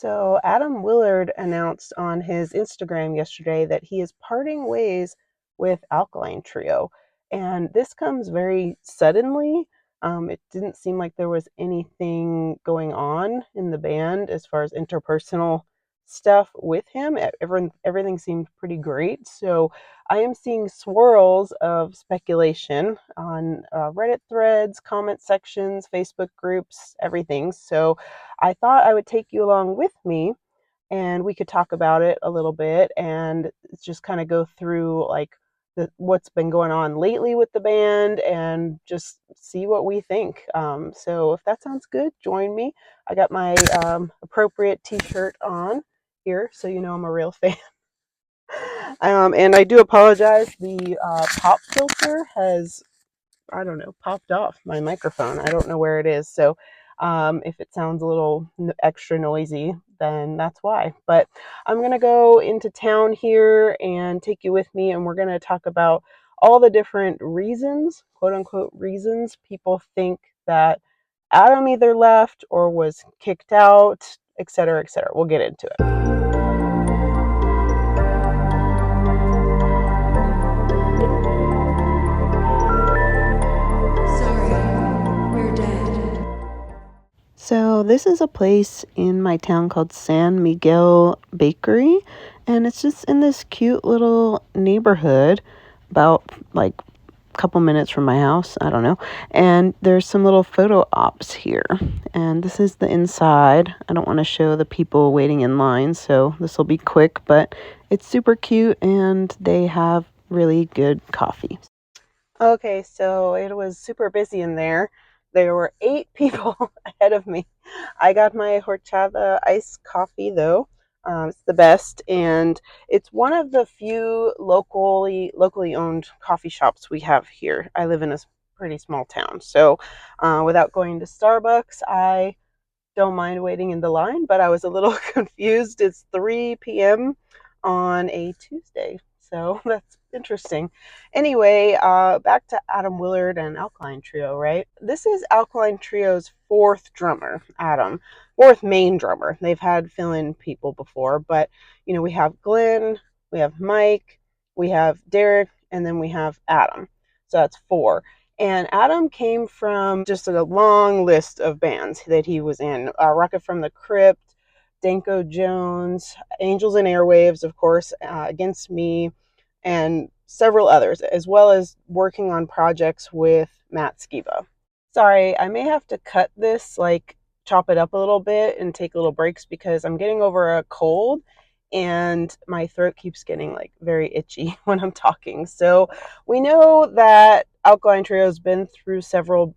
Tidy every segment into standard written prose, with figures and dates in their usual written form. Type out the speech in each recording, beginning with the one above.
So, Adam Willard announced on his Instagram yesterday that he is parting ways with Alkaline Trio. And this comes very suddenly. It didn't seem like there was anything going on in the band as far as interpersonal stuff with him. Everything seemed pretty great. So, I am seeing swirls of speculation on Reddit threads, comment sections, Facebook groups, everything. So, I thought I would take you along with me and we could talk about it a little bit and just kind of go through like what's been going on lately with the band and just see what we think. So if that sounds good, join me. I got my appropriate t-shirt on here, so you know I'm a real fan. And I do apologize. The pop filter has, I don't know, popped off my microphone. I don't know where it is. So if it sounds a little extra noisy, then that's why. But I'm going to go into town here and take you with me, and we're going to talk about all the different reasons, quote unquote, reasons people think that Adam either left or was kicked out, et cetera, et cetera. We'll get into it. So this is a place in my town called San Miguel Bakery, and it's just in this cute little neighborhood about like a couple minutes from my house, I don't know. And there's some little photo ops here. And this is the inside. I don't want to show the people waiting in line, so this will be quick, but it's super cute and they have really good coffee. Okay, so it was super busy in there. There were 8 people ahead of me. I got my horchata iced coffee though. It's the best, and it's one of the few locally owned coffee shops we have here. I live in a pretty small town, so without going to Starbucks, I don't mind waiting in the line. But I was a little confused. It's 3 p.m. on a Tuesday, so that's interesting. Anyway, back to Atom Willard and Alkaline Trio, right? This is Alkaline Trio's fourth drummer, Adam, fourth main drummer. They've had fill-in people before, but we have Glenn, we have Mike, we have Derek, and then we have Adam. So that's 4. And Adam came from just a long list of bands that he was in. Rocket from the Crypt, Danko Jones, Angels and Airwaves, of course, Against Me, and several others, as well as working on projects with Matt Skiba. Sorry, I may have to cut this, like chop it up a little bit and take little breaks because I'm getting over a cold and my throat keeps getting like very itchy when I'm talking. So we know that Alkaline Trio has been through several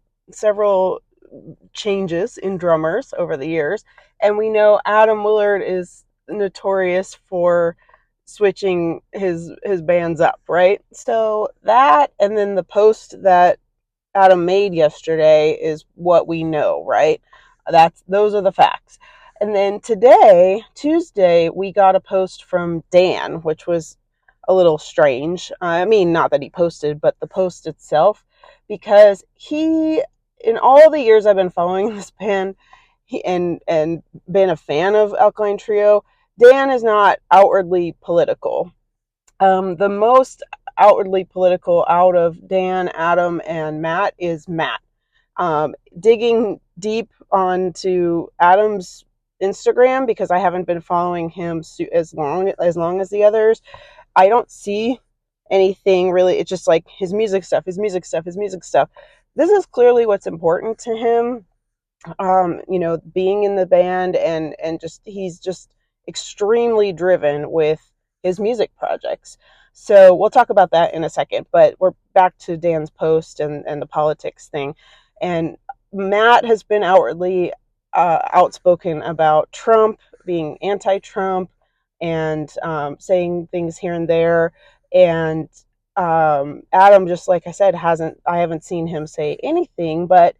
changes in drummers over the years, and we know Adam Willard is notorious for switching his bands up, right? So that, and then the post that Adam made yesterday is what we know, right? Those are the facts. And then today, Tuesday, we got a post from Dan, which was a little strange. I mean, not that he posted, but the post itself, because in all the years I've been following this band and been a fan of Alkaline Trio, Dan is not outwardly political. The most outwardly political out of Dan, Adam, and Matt is Matt. Digging deep onto Adam's Instagram, because I haven't been following him as long as the others, I don't see anything really. It's just like his music stuff. This is clearly what's important to him. Being in the band and just he's just extremely driven with his music projects. So we'll talk about that in a second, but we're back to Dan's post and the politics thing. And Matt has been outwardly outspoken about Trump, being anti-Trump, and saying things here and there. And Adam, just like I said, I haven't seen him say anything, but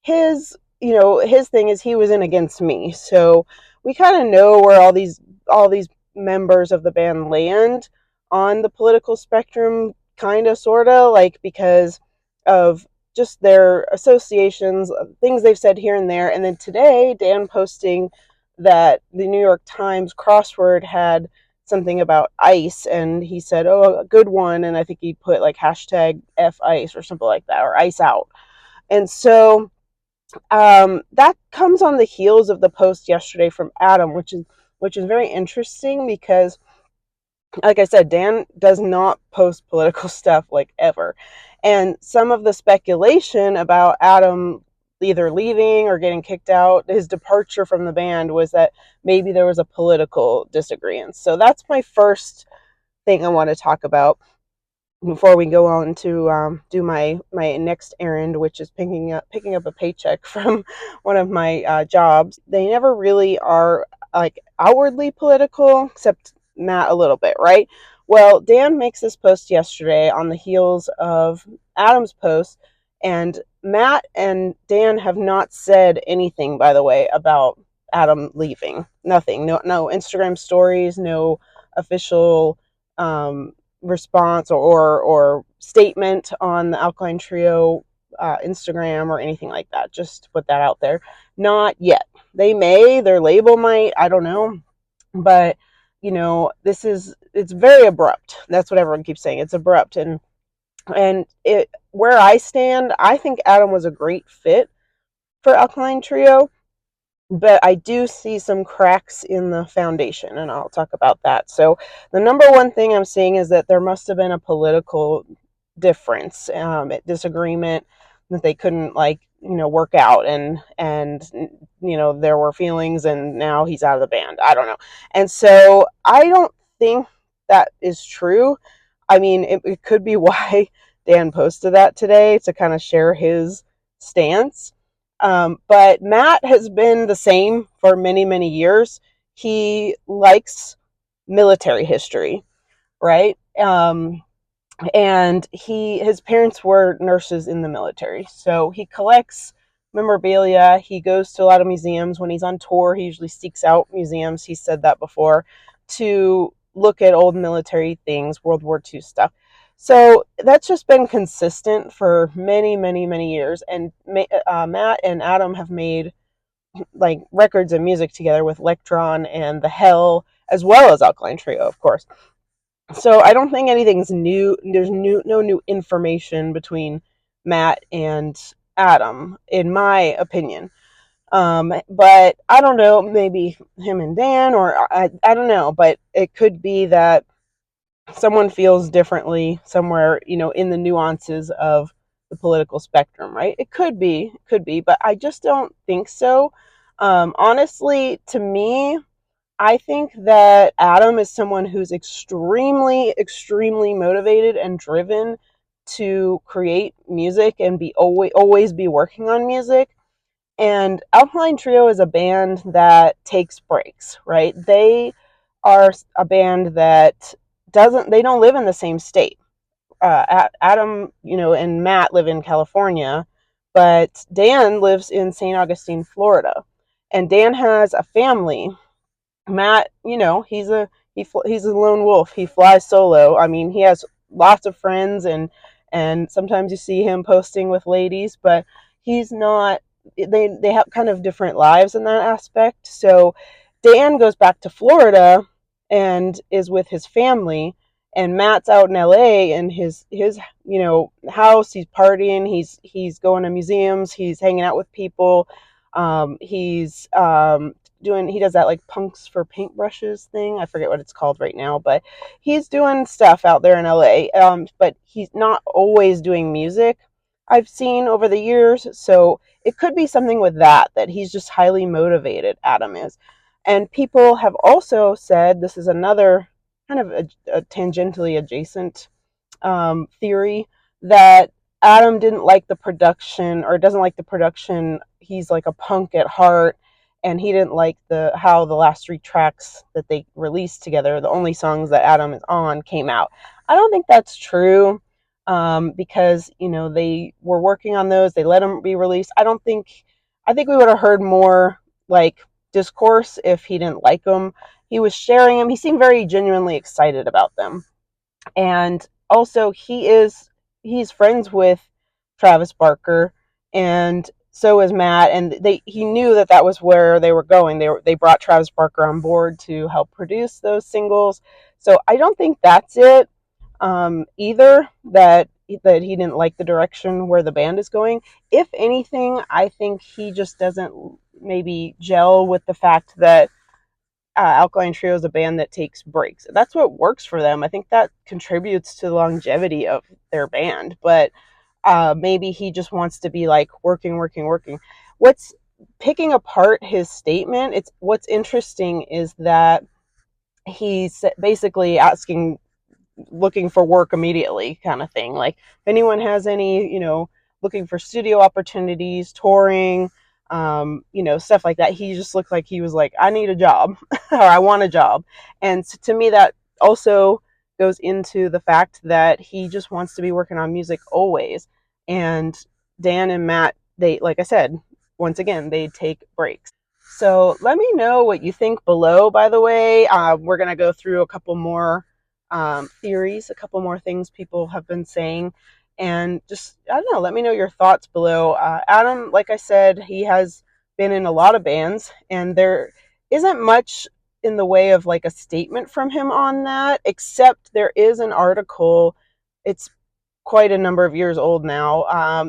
his thing is he was in Against Me. So we kind of know where all these members of the band land on the political spectrum, kind of, sort of, like, because of just their associations, things they've said here and there. And then today, Dan posting that the New York Times crossword had something about ice, and he said, "Oh, a good one," and I think he put like hashtag F ice or something like that, or ice out. And so that comes on the heels of the post yesterday from Atom, which is very interesting because, like I said, Dan does not post political stuff like ever. And some of the speculation about Adam either leaving or getting kicked out, his departure from the band, was that maybe there was a political disagreement. So that's my first thing I want to talk about before we go on to do my next errand, which is picking up a paycheck from one of my jobs. They never really are like outwardly political, except Matt a little bit, right? Well, Dan makes this post yesterday on the heels of Adam's post, and Matt and Dan have not said anything, by the way, about Adam leaving. Nothing. No Instagram stories. No official response or statement on the Alkaline Trio Instagram or anything like that. Just to put that out there. Not yet. They may, their label might, I don't know. But, it's very abrupt. That's what everyone keeps saying. It's abrupt. And it, where I stand, I think Adam was a great fit for Alkaline Trio, but I do see some cracks in the foundation, and I'll talk about that. So the number one thing I'm seeing is that there must have been a political difference, disagreement that they couldn't work out, and there were feelings, and now he's out of the band. I don't know, and so I don't think that is true. I mean, it could be why Dan posted that today to kind of share his stance. But Matt has been the same for many, many years. He likes military history, right? And his parents were nurses in the military, so he collects memorabilia. He goes to a lot of museums. When he's on tour, he usually seeks out museums. He said that before, to look at old military things, World War II stuff. So that's just been consistent for many, many, many years. And Matt and Adam have made like records and music together with Electron and The Hell, as well as Alkaline Trio, of course. So I don't think anything's new. There's no new information between Matt and Adam, in my opinion. But I don't know, maybe him and Dan, or I don't know, but it could be that someone feels differently somewhere, in the nuances of the political spectrum, right? It could be, but I just don't think so. Honestly, to me, I think that Adam is someone who's extremely, extremely motivated and driven to create music and be always be working on music. And Alkaline Trio is a band that takes breaks, right? They are a band that they don't live in the same state. Adam, and Matt live in California, but Dan lives in St. Augustine, Florida. And Dan has a family. Matt, he's a lone wolf. He flies solo. I mean, he has lots of friends, and sometimes you see him posting with ladies, but he's not. They have kind of different lives in that aspect. So Dan goes back to Florida and is with his family, and Matt's out in LA in his house. He's partying. He's going to museums. He's hanging out with people. He's he does that like punks for paintbrushes thing. I forget what it's called right now, but he's doing stuff out there in LA. But he's not always doing music, I've seen over the years. So it could be something with that he's just highly motivated, Adam is. And people have also said, this is another kind of a tangentially adjacent theory, that Adam didn't like the production, or doesn't like the production. He's like a punk at heart, and he didn't like how the last 3 tracks that they released together, the only songs that Adam is on, came out. I don't think that's true, because they were working on those. They let them be released. I think we would have heard more like discourse if he didn't like them. He was sharing them. He seemed very genuinely excited about them. And also he's friends with Travis Barker, and so is Matt, and he knew that that was where they were going. They brought Travis Barker on board to help produce those singles. So I don't think that's it either. That he didn't like the direction where the band is going. If anything, I think he just doesn't maybe gel with the fact that Alkaline Trio is a band that takes breaks. That's what works for them. I think that contributes to the longevity of their band. But maybe he just wants to be like working, working, working. What's picking apart his statement? It's what's interesting is that he's basically asking, looking for work immediately, kind of thing. Like if anyone has any, looking for studio opportunities, touring, stuff like that. He just looked like he was like, I need a job or I want a job. And to me, that also goes into the fact that he just wants to be working on music always. And Dan and Matt, they, like I said, once again, they take breaks. So let me know what you think below, by the way. We're going to go through a couple more theories, a couple more things people have been saying. And just, I don't know, let me know your thoughts below. Adam, like I said, he has been in a lot of bands, and there isn't much in the way of like a statement from him on that, except there is an article. It's quite a number of years old now,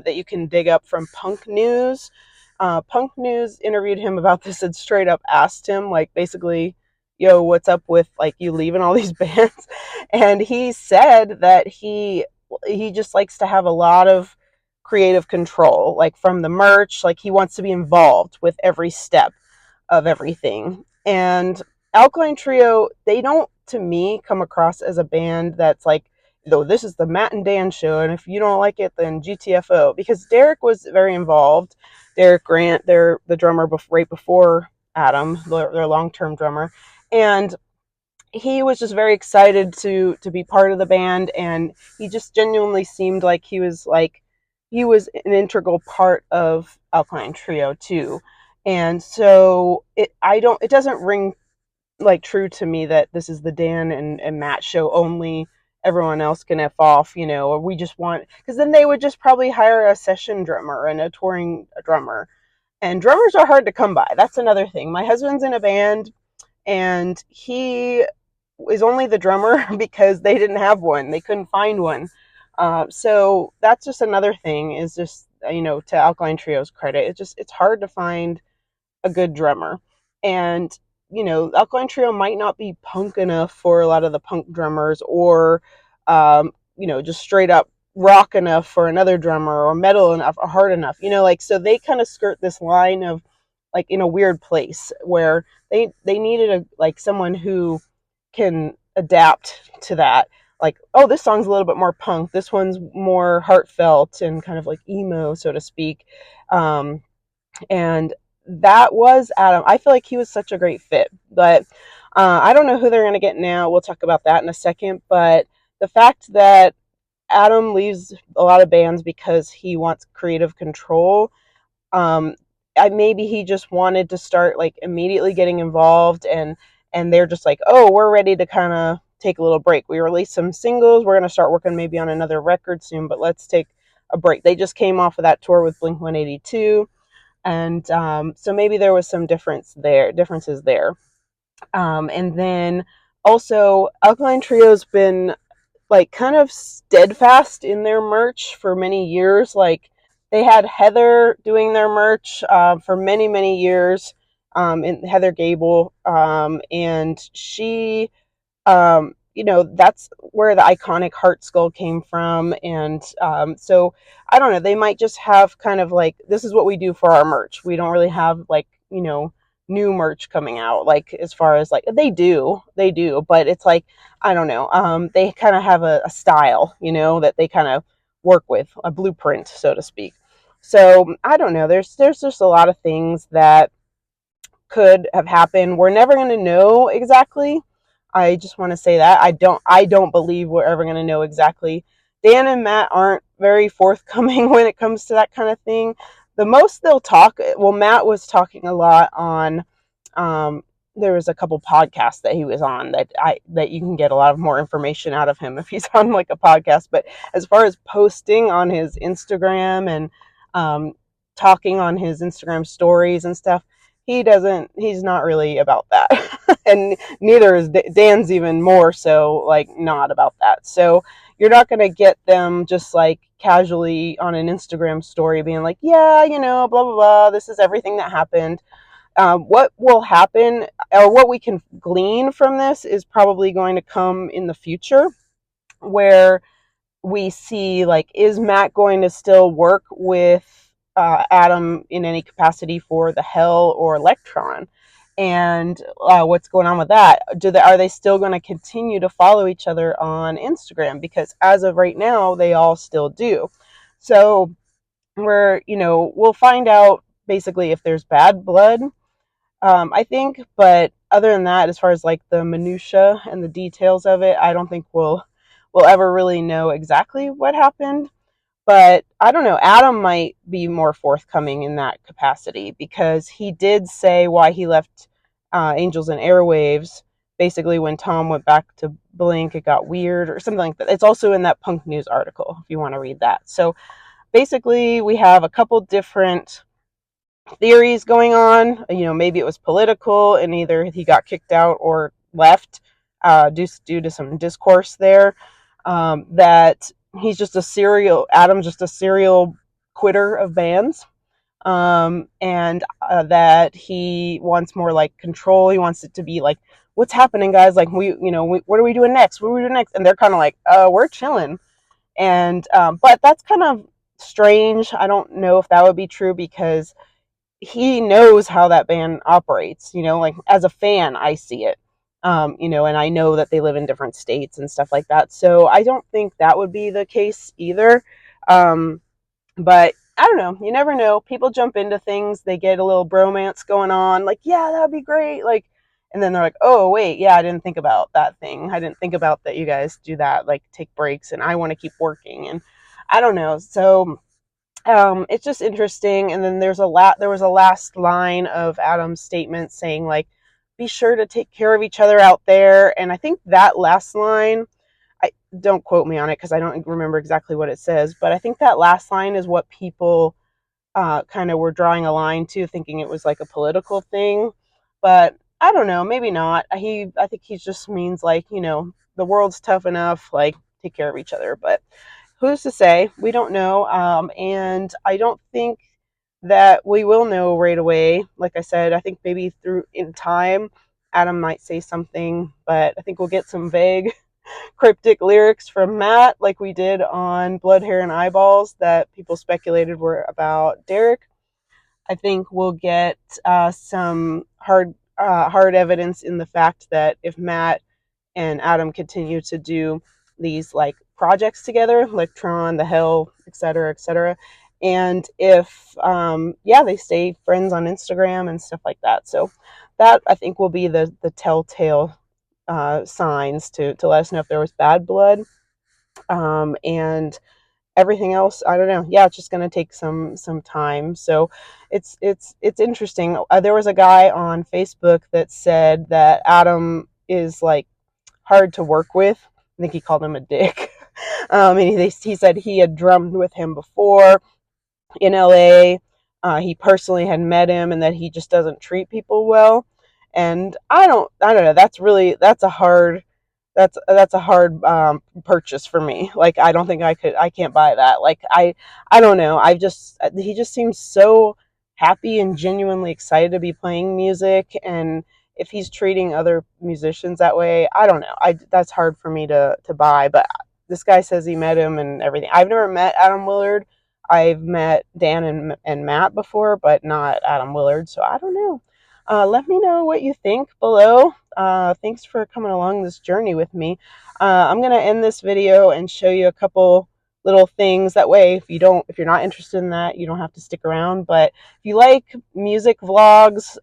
that you can dig up from Punk News. Punk News interviewed him about this and straight up asked him, like, basically, yo, what's up with like you leaving all these bands? And he said that he just likes to have a lot of creative control, like from the merch, like he wants to be involved with every step of everything. And Alkaline Trio, they don't, to me, come across as a band that's like, though this is the Matt and Dan show, and if you don't like it, then GTFO. Because Derek was very involved. Derek Grant, they're the drummer right before Adam, their long-term drummer, and he was just very excited to be part of the band, and he just genuinely seemed like he was an integral part of Alkaline Trio too. And so it doesn't ring like true to me that this is the Dan and Matt show only. Everyone else can F off, or we just want, because then they would just probably hire a session drummer and a touring drummer. And drummers are hard to come by. That's another thing. My husband's in a band, and he is only the drummer because they didn't have one. They couldn't find one. So that's just another thing, is just, to Alkaline Trio's credit, it's hard to find a good drummer. And, Alkaline Trio might not be punk enough for a lot of the punk drummers, or, just straight up rock enough for another drummer, or metal enough, or hard enough, so they kind of skirt this line of like in a weird place where they needed someone who can adapt to that. Like, oh, this song's a little bit more punk, this one's more heartfelt and kind of like emo, so to speak. And that was Adam. I feel like he was such a great fit. But I don't know who they're going to get now. We'll talk about that in a second. But the fact that Adam leaves a lot of bands because he wants creative control, maybe he just wanted to start like immediately getting involved, and they're just like, oh, we're ready to kind of take a little break. We released some singles. We're going to start working maybe on another record soon, but let's take a break. They just came off of that tour with Blink 182. And so maybe there was some differences there. And then also, Alkaline Trio's been like kind of steadfast in their merch for many years. Like they had Heather doing their merch for many, many years, in Heather Gable, and she, that's where the iconic heart skull came from. And so I don't know, they might just have kind of like, this is what we do for our merch. We don't really have like, new merch coming out, like as far as like they do, but it's like, I don't know, they kind of have a style, that they kind of work with, a blueprint, so to speak. So I don't know, there's just a lot of things that could have happened. We're never going to know exactly. I just want to say that I don't believe we're ever going to know exactly. Dan and Matt aren't very forthcoming when it comes to that kind of thing. The most they'll talk, well, Matt was talking a lot on, there was a couple podcasts that he was on that you can get a lot of more information out of him if he's on like a podcast. But as far as posting on his Instagram and talking on his Instagram stories and stuff, he's not really about that. And neither is Dan's, even more so, like, not about that. So you're not going to get them just like casually on an Instagram story being like, yeah, blah, blah, blah, this is everything that happened. What will happen, or what we can glean from this, is probably going to come in the future, where we see, like, is Matt going to still work with Atom in any capacity for the Hell or Electron? And what's going on with that? Are they still going to continue to follow each other on Instagram? Because as of right now, they all still do. So we'll find out basically if there's bad blood, I think. But other than that, as far as like the minutia and the details of it, I don't think we'll ever really know exactly what happened. But I don't know, Adam might be more forthcoming in that capacity, because he did say why he left Angels and Airwaves. Basically, when Tom went back to Blink, it got weird or something like that. It's also in that Punk News article if you want to read that. So basically, we have a couple different theories going on. Maybe it was political, and either he got kicked out or left due to some discourse there. That Adam's just a serial quitter of bands. And that he wants more like control. He wants it to be like, what's happening, guys? Like, what are we doing next? What are we doing next? And they're kind of like, we're chilling. And but that's kind of strange. I don't know if that would be true, because he knows how that band operates. Like, as a fan, I see it. And I know that they live in different states and stuff like that. So I don't think that would be the case either. But I don't know. You never know. People jump into things. They get a little bromance going on. Like, yeah, that'd be great. Like, and then they're like, oh, wait, yeah, I didn't think about that thing. I didn't think about that you guys do that, like, take breaks, and I want to keep working. And I don't know. So it's just interesting. And then there was a last line of Adam's statement saying, like, be sure to take care of each other out there. And I think that last line, I don't quote me on it because I don't remember exactly what it says, but I think that last line is what people kind of were drawing a line to, thinking it was like a political thing. But I don't know, maybe not. I think he just means, like, the world's tough enough, like, take care of each other. But who's to say? We don't know. And I don't think that we will know right away. Like I said, I think maybe through in time, Adam might say something, but I think we'll get some vague, cryptic lyrics from Matt, like we did on Blood, Hair, and Eyeballs, that people speculated were about Derek. I think we'll get some hard evidence in the fact that if Matt and Adam continue to do these, like, projects together, Electron, the Hell, etc., etc., and if they stay friends on Instagram and stuff like that. So that, I think, will be the telltale signs to let us know if there was bad blood. And everything else, I don't know. Yeah, it's just going to take some time. So it's interesting. There was a guy on Facebook that said that Adam is, like, hard to work with. I think he called him a dick. And he said he had drummed with him before in LA. He personally had met him, and that he just doesn't treat people well. And I don't know. That's a hard purchase for me. Like, I don't think I can't buy that. Like, I don't know. He just seems so happy and genuinely excited to be playing music. And if he's treating other musicians that way, I don't know. That's hard for me to buy. But this guy says he met him and everything. I've never met Atom Willard. I've met Dan and Matt before, but not Atom Willard. So I don't know. Let me know what you think below. Thanks for coming along this journey with me. I'm going to end this video and show you a couple little things. That way, if you're not interested in that, you don't have to stick around. But if you like music vlogs,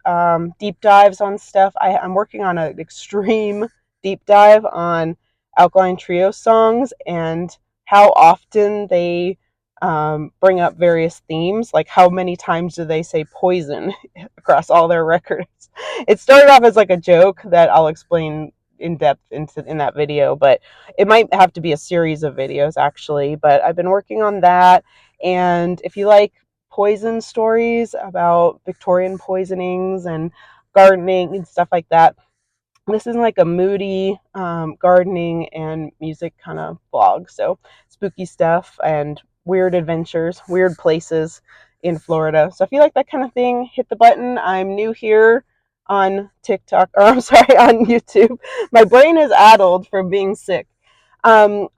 deep dives on stuff, I'm working on an extreme deep dive on Alkaline Trio songs and how often they bring up various themes. Like, how many times do they say poison across all their records? It started off as like a joke that I'll explain in depth in that video, but it might have to be a series of videos, actually. But I've been working on that. And if you like poison stories about Victorian poisonings and gardening and stuff like that. This is like a moody gardening and music kind of vlog. So spooky stuff and weird adventures, weird places in Florida. So if you like that kind of thing, hit the button. I'm new here on TikTok, or I'm sorry, on YouTube. My brain is addled from being sick. I'm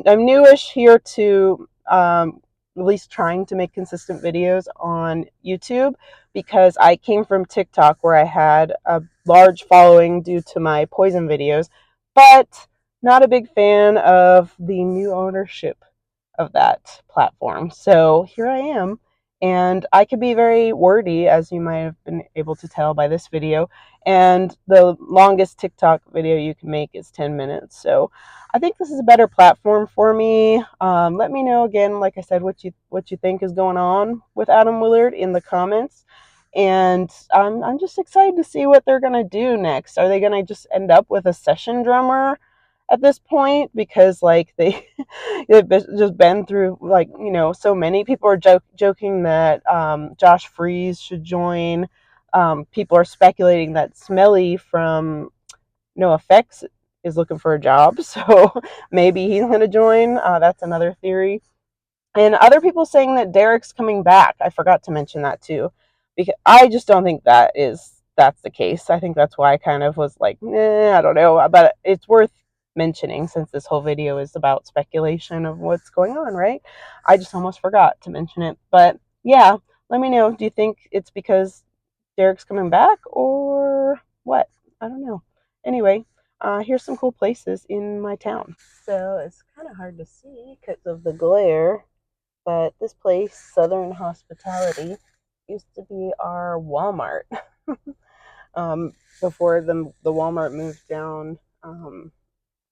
newish here to at least trying to make consistent videos on YouTube, because I came from TikTok where I had a large following due to my poison videos, but not a big fan of the new ownership of that platform. So here I am, and I could be very wordy, as you might have been able to tell by this video, and the longest TikTok video you can make is 10 minutes. So I think this is a better platform for me. Let me know again, like I said, what you think is going on with Atom Willard in the comments. And I'm just excited to see what they're gonna do next. Are they gonna just end up with a session drummer at this point? Because like they've just been through, like, so many people are joking that Josh Freese should join. People are speculating that Smelly from No Effects is looking for a job, so maybe he's going to join. That's another theory. And other people saying that Derek's coming back. I forgot to mention that too, because I just don't think that's the case. I think that's why I kind of was like, I don't know, but it's worth mentioning since this whole video is about speculation of what's going on, right? I just almost forgot to mention it. But yeah, let me know. Do you think it's because Derek's coming back or what? I don't know. Anyway, here's some cool places in my town. So it's kind of hard to see because of the glare, but this place, Southern Hospitality, used to be our Walmart before the Walmart moved down to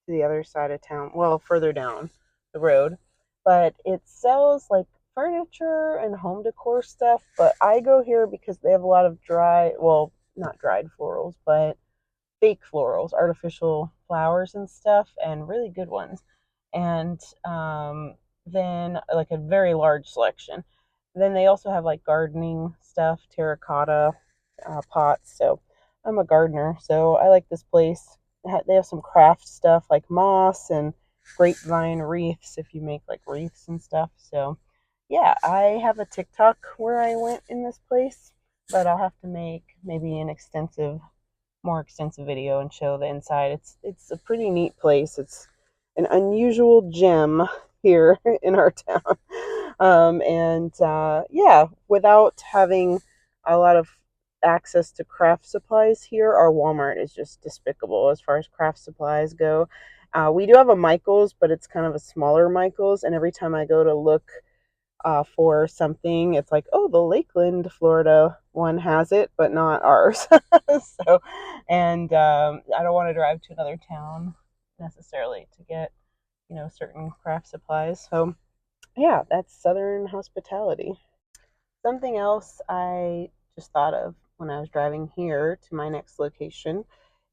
the other side of town, well, further down the road. But it sells like furniture and home decor stuff, but I go here because they have a lot of not dried florals, but fake florals, artificial flowers and stuff, and really good ones. And then like a very large selection. Then they also have like gardening stuff, terracotta pots. So I'm a gardener, so I like this place. They have some craft stuff like moss and grapevine wreaths if you make like wreaths and stuff. So yeah, I have a TikTok where I went in this place, but I'll have to make maybe more extensive video and show the inside. It's a pretty neat place. It's an unusual gem here in our town. Yeah, without having a lot of access to craft supplies here, our Walmart is just despicable as far as craft supplies go. We do have a Michael's, but it's kind of a smaller Michael's, and every time I go to look for something, it's like, oh, the Lakeland, Florida one has it, but not ours. So, and I don't want to drive to another town necessarily to get, certain craft supplies. So, yeah, that's Southern Hospitality. Something else I just thought of when I was driving here to my next location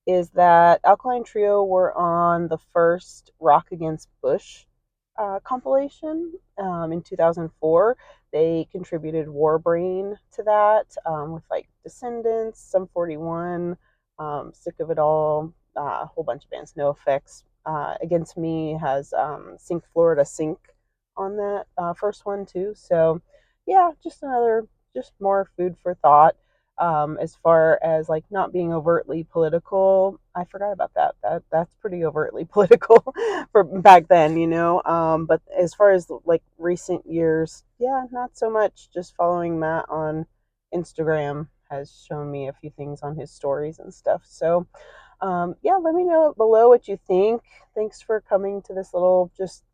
is that Alkaline Trio were on the first Rock Against Bush compilation in 2004. They contributed Warbrain to that with like Descendants, Sum 41, Sick of It All, a whole bunch of bands, No Effects. Against Me has Sink Florida Sink on that first one too. So yeah, just more food for thought. As far as like not being overtly political, I forgot about that. That's pretty overtly political for back then, But as far as like recent years, yeah, not so much. Just following Matt on Instagram has shown me a few things on his stories and stuff. So, yeah, let me know below what you think. Thanks for coming to this little just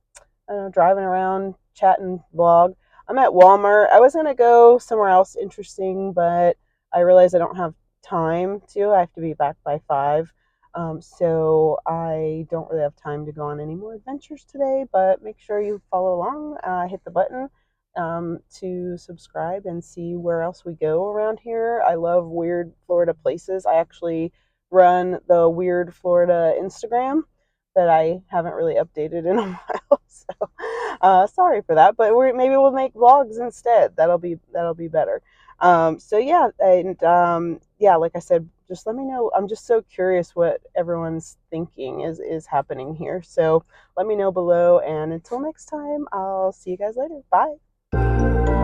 driving around chatting vlog. I'm at Walmart. I was gonna go somewhere else interesting, but I realized I don't have time to. I have to be back by 5. So I don't really have time to go on any more adventures today, but make sure you follow along, hit the button to subscribe and see where else we go around here. I love weird Florida places. I actually run the Weird Florida Instagram that I haven't really updated in a while. So Sorry for that, but maybe we'll make vlogs instead. That'll be better. So yeah, and yeah, like I said, just let me know. I'm just so curious what everyone's thinking is happening here. So let me know below, and until next time, I'll see you guys later. Bye.